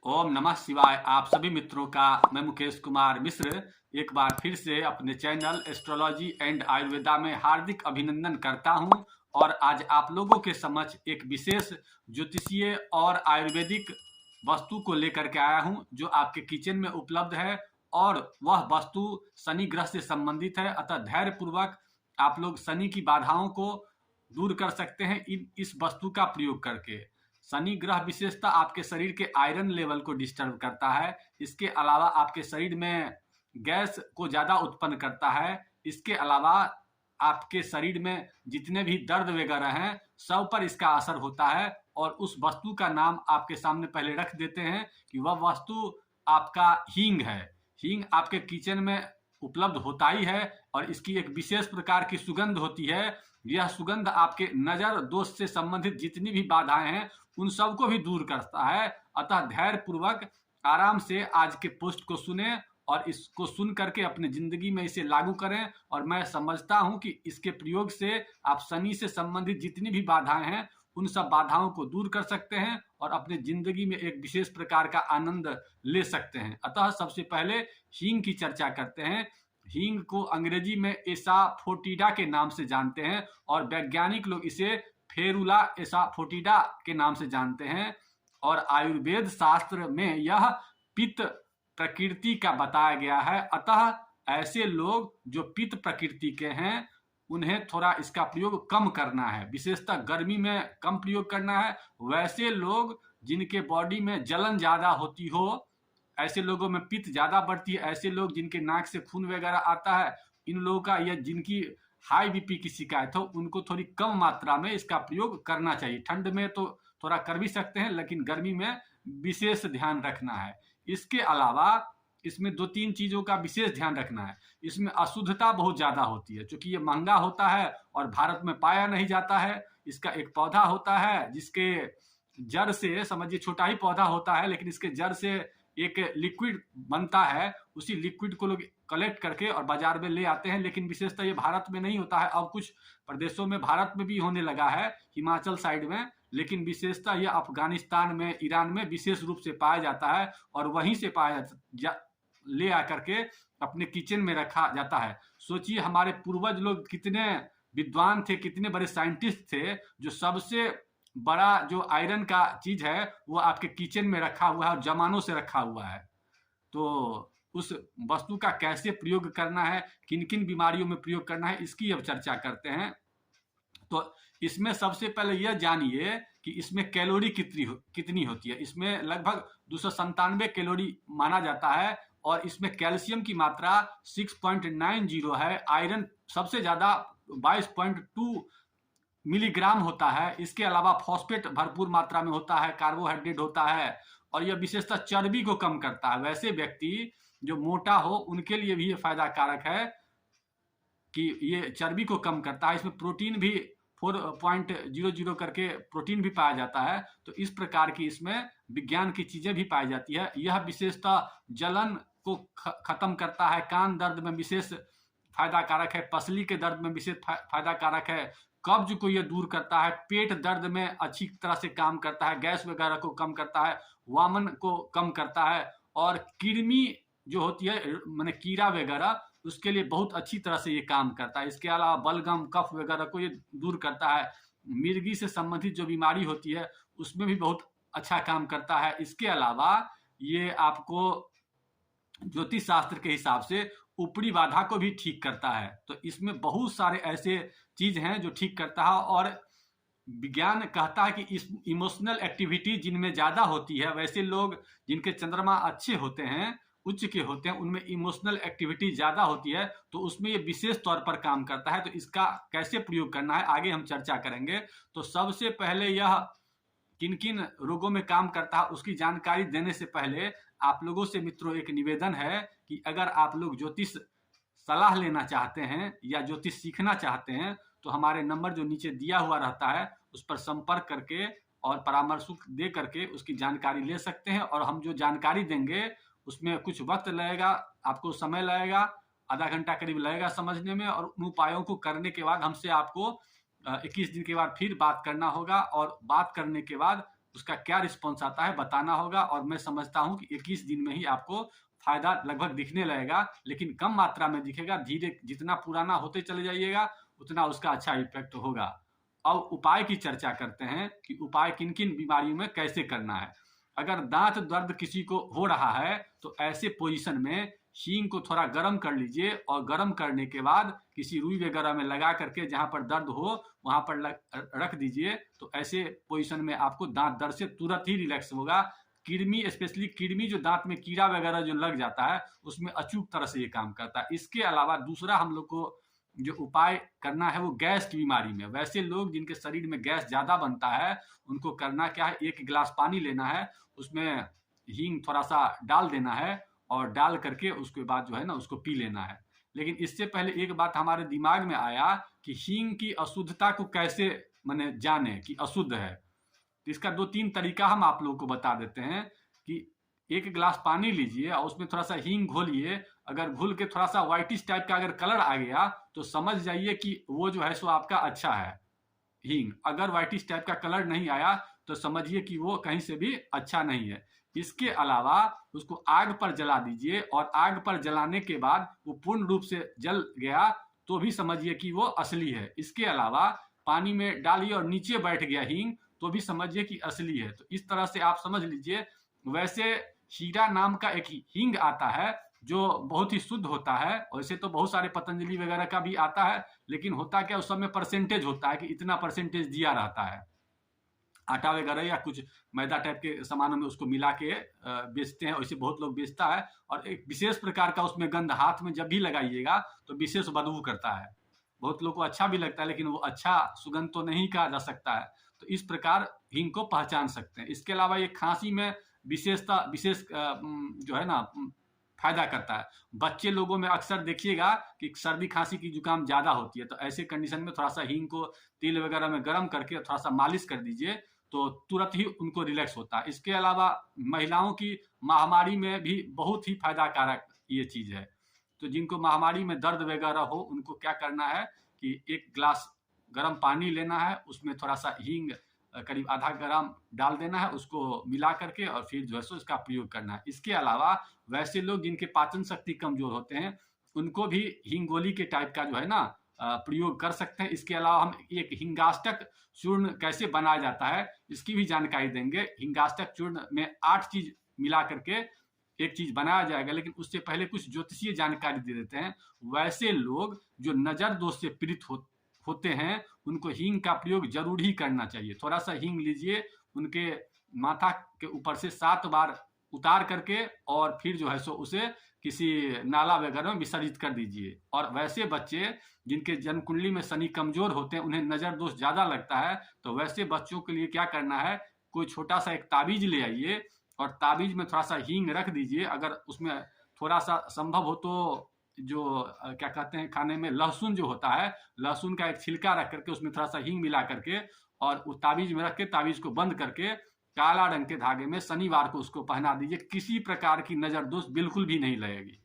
ओम नमः शिवाय। आप सभी मित्रों का मैं मुकेश कुमार मिश्र एक बार फिर से अपने चैनल एस्ट्रोलॉजी एंड आयुर्वेदा में हार्दिक अभिनंदन करता हूं। और आज आप लोगों के समक्ष एक विशेष ज्योतिषीय और आयुर्वेदिक वस्तु को लेकर के आया हूं जो आपके किचन में उपलब्ध है। और वह वस्तु शनि ग्रह से संबंधित है, अतः धैर्य पूर्वक आप लोग शनि की बाधाओं को दूर कर सकते हैं इस वस्तु का प्रयोग करके। शनि ग्रह विशेषता आपके शरीर के आयरन लेवल को डिस्टर्ब करता है। इसके अलावा आपके शरीर में गैस को ज़्यादा उत्पन्न करता है। इसके अलावा आपके शरीर में जितने भी दर्द वगैरह हैं सब पर इसका असर होता है। और उस वस्तु का नाम आपके सामने पहले रख देते हैं कि वह वस्तु आपका हींग है। हींग आपके किचन में उपलब्ध होता ही है और इसकी एक विशेष प्रकार की सुगंध होती है। यह सुगंध आपके नज़र दोष से संबंधित जितनी भी बाधाएं हैं उन सबको भी दूर करता है। अतः धैर्य पूर्वक आराम से आज के पोस्ट को सुने और इसको सुन करके अपने जिंदगी में इसे लागू करें। और मैं समझता हूं कि इसके प्रयोग से आप शनि से संबंधित जितनी भी बाधाएं हैं उन सब बाधाओं को दूर कर सकते हैं और अपने जिंदगी में एक विशेष प्रकार का आनंद ले सकते हैं। अतः सबसे पहले हींग की चर्चा करते हैं। हींग को अंग्रेजी में एसाफोटिडा के नाम से जानते हैं और वैज्ञानिक लोग इसे फेरुला एसाफोटिडा के नाम से जानते हैं। और आयुर्वेद शास्त्र में यह पित्त प्रकृति का बताया गया है। अतः ऐसे लोग जो पित्त प्रकृति के हैं उन्हें थोड़ा इसका प्रयोग कम करना है, विशेषतः गर्मी में कम प्रयोग करना है। वैसे लोग जिनके बॉडी में जलन ज़्यादा होती हो, ऐसे लोगों में पित्त ज़्यादा बढ़ती है, ऐसे लोग जिनके नाक से खून वगैरह आता है, इन लोगों का या जिनकी हाई बीपी की शिकायत हो उनको थोड़ी कम मात्रा में इसका प्रयोग करना चाहिए। ठंड में तो थोड़ा कर भी सकते हैं लेकिन गर्मी में विशेष ध्यान रखना है। इसके अलावा इसमें दो तीन चीज़ों का विशेष ध्यान रखना है। इसमें अशुद्धता बहुत ज़्यादा होती है क्योंकि ये महंगा होता है और भारत में पाया नहीं जाता है। इसका एक पौधा होता है जिसके जड़ से, समझिए छोटा ही पौधा होता है लेकिन इसके जड़ से एक लिक्विड बनता है। उसी लिक्विड को लोग कलेक्ट करके और बाजार में ले आते हैं, लेकिन विशेषतः ये भारत में नहीं होता है। अब कुछ प्रदेशों में भारत में भी होने लगा है, हिमाचल साइड में, लेकिन विशेषतः यह अफगानिस्तान में, ईरान में विशेष रूप से पाया जाता है और वहीं से ले आकर के अपने किचन में रखा जाता है। सोचिए हमारे पूर्वज लोग कितने विद्वान थे, कितने बड़े साइंटिस्ट थे, जो सबसे बड़ा जो आयरन का चीज है वो आपके किचन में रखा हुआ है और जमानों से रखा हुआ है। तो उस वस्तु का कैसे प्रयोग करना है, किन किन बीमारियों में प्रयोग करना है, इसकी अब चर्चा करते हैं। तो इसमें सबसे पहले यह जानिए कि इसमें कैलोरी कितनी होती है। इसमें लगभग 297 कैलोरी माना जाता है और इसमें कैल्शियम की मात्रा 6.90 है। आयरन सबसे ज़्यादा 22.2 मिलीग्राम होता है। इसके अलावा फॉस्फेट भरपूर मात्रा में होता है, कार्बोहाइड्रेट होता है और यह विशेषतः चर्बी को कम करता है। वैसे व्यक्ति जो मोटा हो उनके लिए भी ये फायदा कारक है कि ये चर्बी को कम करता है। इसमें प्रोटीन भी 4.00 करके प्रोटीन भी पाया जाता है। तो इस प्रकार की इसमें विज्ञान की चीज़ें भी पाई जाती है। यह विशेषतः जलन को खत्म करता है, कान दर्द में विशेष फायदा कारक है, पसली के दर्द में विशेष फायदा कारक है, कब्ज को यह दूर करता है, पेट दर्द में अच्छी तरह से काम करता है, गैस वगैरह को कम करता है, वामन को कम करता है और कृमि जो होती है माने कीड़ा वगैरह, उसके लिए बहुत अच्छी तरह से ये काम करता है। इसके अलावा बलगम, कफ वगैरह को ये दूर करता है। मिर्गी से संबंधित जो बीमारी होती है उसमें भी बहुत अच्छा काम करता है। इसके अलावा ये आपको ज्योतिष शास्त्र के हिसाब से ऊपरी बाधा को भी ठीक करता है। तो इसमें बहुत सारे ऐसे चीज हैं जो ठीक करता है। और विज्ञान कहता है कि इस इमोशनल एक्टिविटी जिनमें ज़्यादा होती है, वैसे लोग जिनके चंद्रमा अच्छे होते हैं, उच्च के होते हैं, उनमें इमोशनल एक्टिविटी ज़्यादा होती है, तो उसमें ये विशेष तौर पर काम करता है। तो इसका कैसे प्रयोग करना है आगे हम चर्चा करेंगे। तो सबसे पहले यह किन किन रोगों में काम करता है उसकी जानकारी देने से पहले आप लोगों से मित्रों एक निवेदन है कि अगर आप लोग ज्योतिष सलाह लेना चाहते हैं या ज्योतिष सीखना चाहते हैं तो हमारे नंबर जो नीचे दिया हुआ रहता है उस पर संपर्क करके और परामर्श दे करके उसकी जानकारी ले सकते हैं। और हम जो जानकारी देंगे उसमें कुछ वक्त लगेगा, आपको समय लगेगा, आधा घंटा करीब लगेगा समझने में। और उन उपायों को करने के बाद हमसे आपको 21 दिन के बाद फिर बात करना होगा और बात करने के बाद उसका क्या रिस्पॉन्स आता है बताना होगा। और मैं समझता हूँ कि 21 दिन में ही आपको फायदा लगभग दिखने लगेगा, लेकिन कम मात्रा में दिखेगा। धीरे जितना पुराना होते चले जाइएगा उतना उसका अच्छा इफेक्ट होगा। अब उपाय की चर्चा करते हैं कि उपाय किन किन बीमारियों में कैसे करना है। अगर दांत दर्द किसी को हो रहा है तो ऐसे पोजीशन में हींग को थोड़ा गर्म कर लीजिए, और गर्म करने के बाद किसी रुई वगैरह में लगा करके जहां पर दर्द हो वहां पर रख दीजिए। तो ऐसे पोजीशन में आपको दांत दर्द से तुरंत ही रिलैक्स होगा। कृमि, स्पेशली कृमि जो दांत में कीड़ा वगैरह जो लग जाता है उसमें अचूक तरह से ये काम करता है। इसके अलावा दूसरा हम लोग को जो उपाय करना है वो गैस की बीमारी में, वैसे लोग जिनके शरीर में गैस ज़्यादा बनता है उनको करना क्या है, 1 गिलास पानी लेना है, उसमें हींग थोड़ा सा डाल देना है और डाल करके उसके बाद जो है ना उसको पी लेना है। लेकिन इससे पहले एक बात हमारे दिमाग में आया कि हींग की अशुद्धता को कैसे माने जाने कि अशुद्ध है। तो इसका 2-3 तरीका हम आप लोगों को बता देते हैं कि 1 गिलास पानी लीजिए और उसमें थोड़ा सा हींग घोलिए। अगर घुल के थोड़ा सा व्हाइटिश टाइप का अगर कलर आ गया तो समझ जाइए कि वो जो है सो आपका अच्छा है हींग। अगर व्हाइटिश टाइप का कलर नहीं आया तो समझिए कि वो कहीं से भी अच्छा नहीं है। इसके अलावा उसको आग पर जला दीजिए, और आग पर जलाने के बाद वो पूर्ण रूप से जल गया तो भी समझिए कि वो असली है। इसके अलावा पानी में डालिए और नीचे बैठ गया हींग तो भी समझिए कि असली है। तो इस तरह से आप समझ लीजिए। वैसे हीरा नाम का एक हींग आता है जो बहुत ही शुद्ध होता है। वैसे तो बहुत सारे पतंजलि वगैरह का भी आता है, लेकिन होता क्या उस सब में परसेंटेज होता है कि इतना परसेंटेज दिया रहता है। आटा वगैरह या कुछ मैदा टाइप के सामानों में उसको मिला के बेचते हैं, वैसे बहुत लोग बेचता है। और एक विशेष प्रकार का उसमें गंध, हाथ में जब भी लगाइएगा तो विशेष बदबू करता है। बहुत लोग को अच्छा भी लगता है, लेकिन वो अच्छा सुगंध तो नहीं कहा जा सकता है। तो इस प्रकार हींग को पहचान सकते हैं। इसके अलावा ये खांसी में विशेष जो है ना फायदा करता है। बच्चे लोगों में अक्सर देखिएगा कि सर्दी खांसी की जुकाम ज़्यादा होती है, तो ऐसे कंडीशन में थोड़ा सा हींग को तेल वगैरह में गर्म करके थोड़ा सा मालिश कर दीजिए तो तुरंत ही उनको रिलैक्स होता है। इसके अलावा महिलाओं की महामारी में भी बहुत ही फायदा कारक ये चीज़ है। तो जिनको महामारी में दर्द वगैरह हो उनको क्या करना है कि 1 गिलास गर्म पानी लेना है, उसमें थोड़ा सा हींग करीब आधा ग्राम डाल देना है, उसको मिला करके और फिर जो है सो इसका प्रयोग करना है। इसके अलावा वैसे लोग जिनके पाचन शक्ति कमजोर होते हैं उनको भी हींग गोली के टाइप का जो है ना प्रयोग कर सकते हैं। इसके अलावा हम एक हिंगाष्टक चूर्ण कैसे बनाया जाता है इसकी भी जानकारी देंगे। हिंगाष्टक चूर्ण में 8 चीज मिला करके एक चीज बनाया जाएगा, लेकिन उससे पहले कुछ ज्योतिषीय जानकारी दे देते हैं। वैसे लोग जो नजर दोष से पीड़ित होते हैं उनको हींग का प्रयोग जरूर ही करना चाहिए। थोड़ा सा हींग लीजिए, उनके माथा के ऊपर से 7 बार उतार करके और फिर जो है सो उसे किसी नाला वगैरह में विसर्जित कर दीजिए। और वैसे बच्चे जिनके जन्म कुंडली में शनि कमजोर होते हैं, उन्हें नजर दोष ज्यादा लगता है, तो वैसे बच्चों के लिए क्या करना है, कोई छोटा सा एक ताबीज ले आइए और ताबीज में थोड़ा सा हींग रख दीजिए। अगर उसमें थोड़ा सा संभव हो तो जो क्या कहते हैं खाने में लहसुन जो होता है, लहसुन का एक छिलका रख करके उसमें थोड़ा सा हींग मिला करके और उस ताबीज में रख के ताबीज को बंद करके काला रंग के धागे में शनिवार को उसको पहना दीजिए। किसी प्रकार की नजर दोष बिल्कुल भी नहीं लगेगी।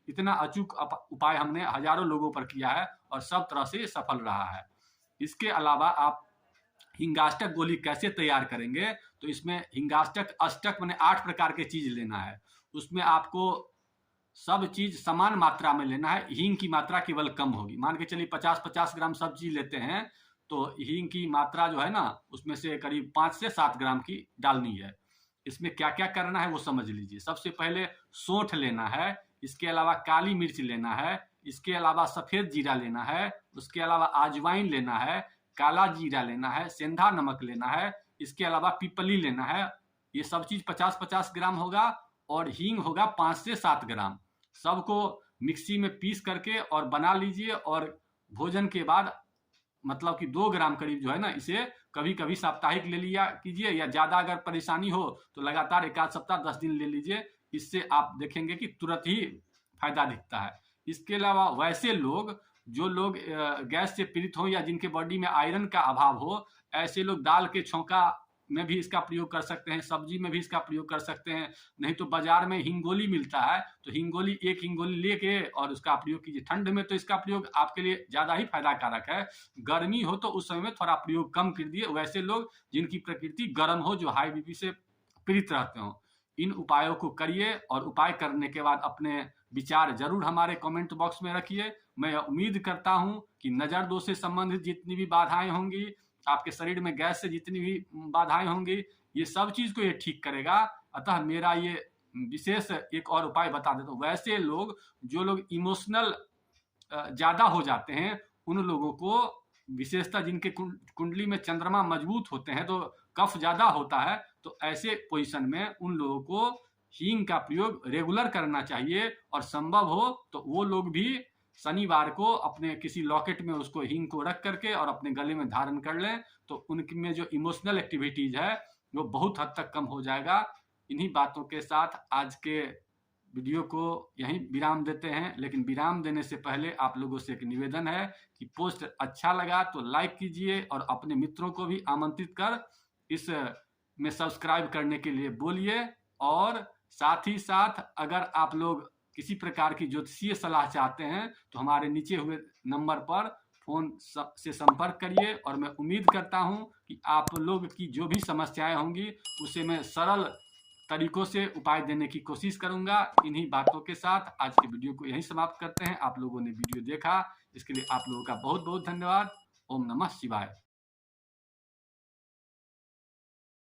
इतना अचूक उपाय हमने हजारों लोगों पर किया है और सब तरह से सफल रहा है। इसके अलावा आप हिंगाष्टक गोली कैसे तैयार करेंगे, तो इसमें हिंगाष्टक अष्टक मैंने 8 प्रकार के चीज लेना है। उसमें आपको सब चीज समान मात्रा में लेना है, हींग की मात्रा केवल कम होगी। मान के चलिए 50-50 ग्राम सब चीज लेते हैं तो हींग की मात्रा जो है ना उसमें से करीब 5 से 7 ग्राम की डालनी है। इसमें क्या क्या करना है वो समझ लीजिए। सबसे पहले सौंठ लेना है, इसके अलावा काली मिर्च लेना है, इसके अलावा सफेद जीरा लेना है, उसके अलावा अजवाइन लेना है, काला जीरा लेना है, सेंधा नमक लेना है, इसके अलावा पिपली लेना है। ये सब चीज 50-50 ग्राम होगा और हींग होगा 5 से 7 ग्राम। सबको मिक्सी में पीस करके और बना लीजिए और भोजन के बाद मतलब कि 2 ग्राम करीब जो है ना इसे कभी कभी साप्ताहिक ले लिया कीजिए, या ज्यादा अगर परेशानी हो तो लगातार 1 आध सप्ताह 10 दिन ले लीजिए। इससे आप देखेंगे कि तुरंत ही फायदा दिखता है। इसके अलावा वैसे लोग जो लोग गैस से पीड़ित हो या जिनके बॉडी में आयरन का अभाव हो, ऐसे लोग दाल के छौंका में भी इसका प्रयोग कर सकते हैं, सब्जी में भी इसका प्रयोग कर सकते हैं। नहीं तो बाजार में हिंगोली मिलता है, तो हिंगोली, एक हिंगोली लेके और उसका प्रयोग कीजिए। ठंड में तो इसका प्रयोग आपके लिए ज़्यादा ही फायदा कारक है। गर्मी हो तो उस समय में थोड़ा प्रयोग कम कर दिए। वैसे लोग जिनकी प्रकृति गर्म हो, जो हाई बीपी से पीड़ित रहते हो, इन उपायों को करिए और उपाय करने के बाद अपने विचार जरूर हमारे कमेंट बॉक्स में रखिए। मैं उम्मीद करता हूं कि नज़र दोष से संबंधित जितनी भी बाधाएं होंगी, आपके शरीर में गैस से जितनी भी बाधाएं होंगी, ये सब चीज़ को ये ठीक करेगा। अतः मेरा ये विशेष एक और उपाय बता देता हूँ। वैसे लोग, जो लोग इमोशनल ज़्यादा हो जाते हैं, उन लोगों को, विशेषतः जिनके कुंडली में चंद्रमा मजबूत होते हैं, तो कफ ज़्यादा होता है, तो ऐसे पोजीशन में उन लोगों को हींग का प्रयोग रेगुलर करना चाहिए। और संभव हो तो वो लोग भी शनिवार को अपने किसी लॉकेट में उसको हींग को रख करके और अपने गले में धारण कर लें, तो उनमें जो इमोशनल एक्टिविटीज है वो बहुत हद तक कम हो जाएगा। इन्हीं बातों के साथ आज के वीडियो को यहीं विराम देते हैं। लेकिन विराम देने से पहले आप लोगों से एक निवेदन है कि पोस्ट अच्छा लगा तो लाइक कीजिए और अपने मित्रों को भी आमंत्रित कर इस में सब्सक्राइब करने के लिए बोलिए। और साथ ही साथ अगर आप लोग किसी प्रकार की ज्योतिषीय सलाह चाहते हैं तो हमारे नीचे हुए नंबर पर फोन से संपर्क करिए। और मैं उम्मीद करता हूं कि आप लोग की जो भी समस्याएं होंगी उसे मैं सरल तरीकों से उपाय देने की कोशिश करूंगा। इन्हीं बातों के साथ आज के वीडियो को यहीं समाप्त करते हैं। आप लोगों ने वीडियो देखा, इसके लिए आप लोगों का बहुत बहुत धन्यवाद। ओम नमः शिवाय।